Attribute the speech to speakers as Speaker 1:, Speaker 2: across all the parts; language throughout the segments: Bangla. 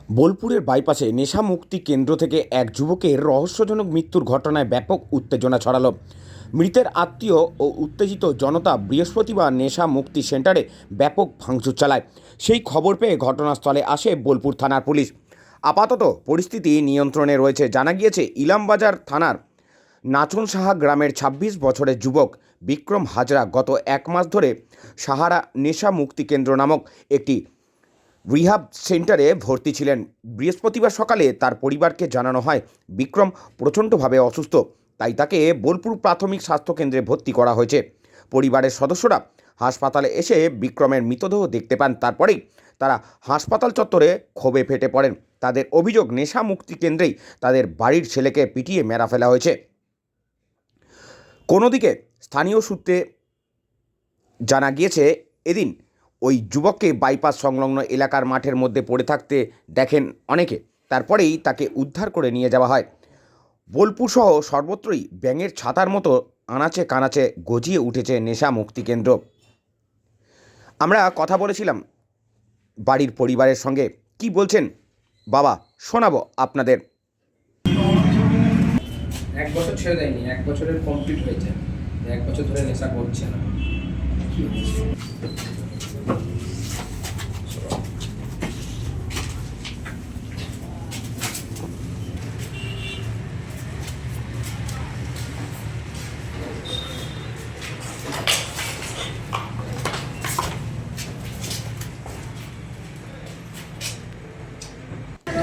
Speaker 1: বোলপুরের বাইপাসে নেশা মুক্তি কেন্দ্র থেকে এক যুবকের রহস্যজনক মৃত্যুর ঘটনায় ব্যাপক উত্তেজনা ছড়ালো। মৃতের আত্মীয় ও উত্তেজিত জনতা বৃহস্পতিবার নেশা মুক্তি সেন্টারে ব্যাপক ভাঙচুর চালায়। সেই খবর পেয়ে ঘটনাস্থলে আসে বোলপুর থানার পুলিশ। আপাতত পরিস্থিতি নিয়ন্ত্রণে রয়েছে। জানা গিয়েছে, ইলামবাজার থানার নাচন সাহা গ্রামের ২৬ বছরের যুবক বিক্রম হাজরা গত এক মাস ধরে সাহারা নেশা মুক্তি কেন্দ্র নামক একটি রিহাব সেন্টারে ভর্তি ছিলেন। বৃহস্পতিবার সকালে তার পরিবারকে জানানো হয় বিক্রম প্রচণ্ডভাবে অসুস্থ, তাই তাকে বোলপুর প্রাথমিক স্বাস্থ্যকেন্দ্রে ভর্তি করা হয়েছে। পরিবারের সদস্যরা হাসপাতালে এসে বিক্রমের মৃতদেহ দেখতে পান। তারপরেই তারা হাসপাতাল চত্বরে ক্ষোভে ফেটে পড়েন। তাদের অভিযোগ, নেশা মুক্তি কেন্দ্রেই তাদের বাড়ির ছেলেকে পিটিয়ে মেরে ফেলা হয়েছে। কোনোদিকে স্থানীয় সূত্রে জানা গিয়েছে, এদিন ওই যুবককে বাইপাস সংলগ্ন এলাকার মাঠের মধ্যে পড়ে থাকতে দেখেন অনেকে। তারপরেই তাকে উদ্ধার করে নিয়ে যাওয়া হয়। বোলপুর সহ সর্বত্রই ব্যাঙের ছাতার মতো আনাচে কানাচে গজিয়ে উঠেছে নেশা মুক্তি কেন্দ্র। আমরা কথা বলেছিলাম বাড়ির পরিবারের সঙ্গে। কি বলছেন বাবা, শোনাবো আপনাদের।
Speaker 2: 1 বছর ছেড়ে দেয়নি, 1 বছরের কমপ্লিট হয়েছে। 1 বছর ধরে নেশা করছে না। কি হয়েছে?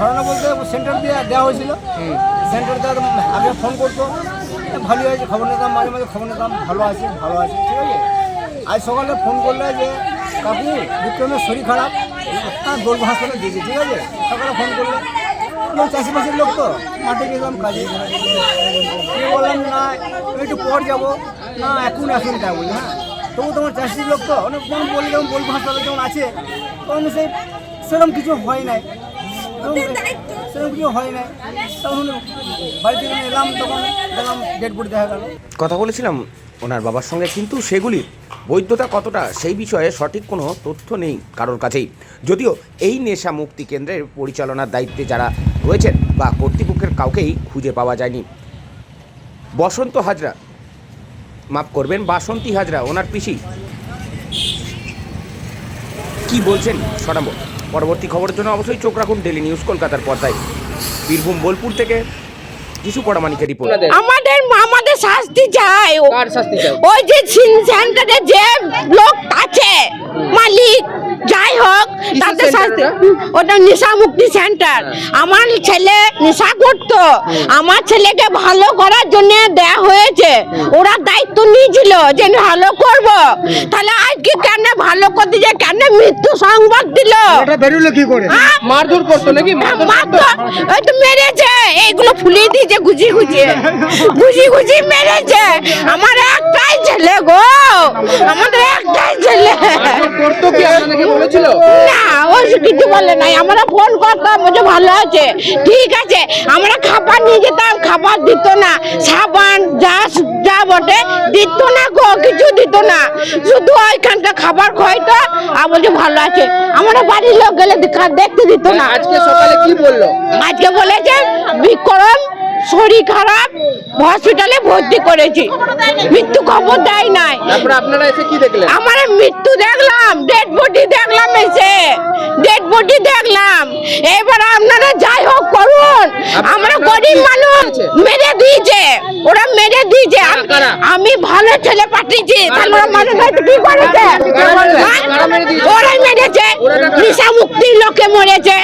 Speaker 3: ঘটনা বলতে সেন্টার দিয়ে দেওয়া হয়েছিল। সেন্টার দিয়ে আগে ফোন করতো, ভালো হয়েছে, খবর নিতাম, মাঝে মাঝে খবর নিতাম, ভালো আছে ঠিক আছে। আজ সকালে ফোন করলে যে কাকু বিক্রমের শরীর খারাপ, বোলপুর হাসপাতালে দিয়েছি, ঠিক আছে। সকালে ফোন করলে চাষিবাসীর লোক তো, মাঠে গেলাম কাজে, বললাম না একটু পর যাবো, না এখন তাই বলি। হ্যাঁ, তবু তোমার চাষির লোক তো অনেক যেমন বলি, যেমন বোলপুর হাসপাতালে যেমন আছে, তখন সেরকম কিছু হয় নাই, সেরকম কিছু হয় নাই। তখন বাড়িতে এলাম, তখন দেখলাম ডেড বডি দেখা গেল।
Speaker 1: কথা বলেছিলাম ওনার বাবার সঙ্গে, কিন্তু সেগুলির বৈধতা কতটা সেই বিষয়ে সঠিক কোনো তথ্য নেই কারোর কাছেই। যদিও এই নেশা মুক্তি কেন্দ্রের পরিচালনার দায়িত্বে যারা রয়েছেন বা কর্তৃপক্ষের কাউকেই খুঁজে পাওয়া যায়নি। বাসন্তী হাজরা ওনার পিসি কি বলছেন শোনাবো। পরবর্তী খবরের জন্য অবশ্যই চোখ রাখুন ডেলি নিউজ কলকাতার পর্দায়। বীরভূম বোলপুর থেকে যিশু পরামানিকের রিপোর্ট।
Speaker 4: আমাদের শাস্তি চাই।
Speaker 2: কার শাস্তি চাই?
Speaker 4: ওই যে সেন্টারে যে লোক আছে, মালিক যাই হোক, তাদের শাস্তি। ওটা নেশা মুক্তি সেন্টার। আমার ছেলে নেশা করতো, আমার ছেলেকে ভালো করার জন্য দেয়া হয়েছে। ওরা দায়িত্ব নিয়েছিল যে ভালো করব, তাহলে আজকে কেন ভালো করতে যে কেন মৃত্যু সংবাদ দিল?
Speaker 3: এটা বেরোলো কি করে?
Speaker 2: মারধর করতো নাকি?
Speaker 4: ওই তো মেরেছে, এইগুলো ফুলিয়ে দিয়েছে, গুজি মেরেছে। আমার একটাই ছেলে গো, আমাদের একটাই ছেলে।
Speaker 2: করতো কি আপনাকে বলেছিল?
Speaker 4: না, ও কিছু বলে নাই। আমরা ফোন করতাম, বলছে ভালো আছে, ঠিক আছে। আমরা খাবার নিয়ে যেতাম, খাবার দিত না। সাবান যা বটে দিত না গো, কিছু দিত না। শুধু ওইখানকার খাবার খাইতো আর বলছে ভালো আছে। আমরা বাড়ির লোক গেলে দেখতে দিত না।
Speaker 2: আজকে সকালে কি বললো?
Speaker 4: আজকে বলেছে বিক্রম শরীর খারাপ, হসপিটালে ভর্তি করেছি, মৃত্যু খবর দেয় নাই।
Speaker 2: তারপরে আপনারা এসে কি দেখলেন?
Speaker 4: আমরা মৃত্যু দেখলাম, ডেড বডি দেখলাম, এবার আপনারা যাই হোক করুন। আমরা গরিব মানুষ, মেরে দিয়েছে, ওরা মেরে দিয়েছে। আমি ভালো ছেলে পাঠিয়েছি, তাহলে ওরা মারে কি করেছে? ওরাই মেরেছে, নেশা মুক্তির লোকে মরেছে।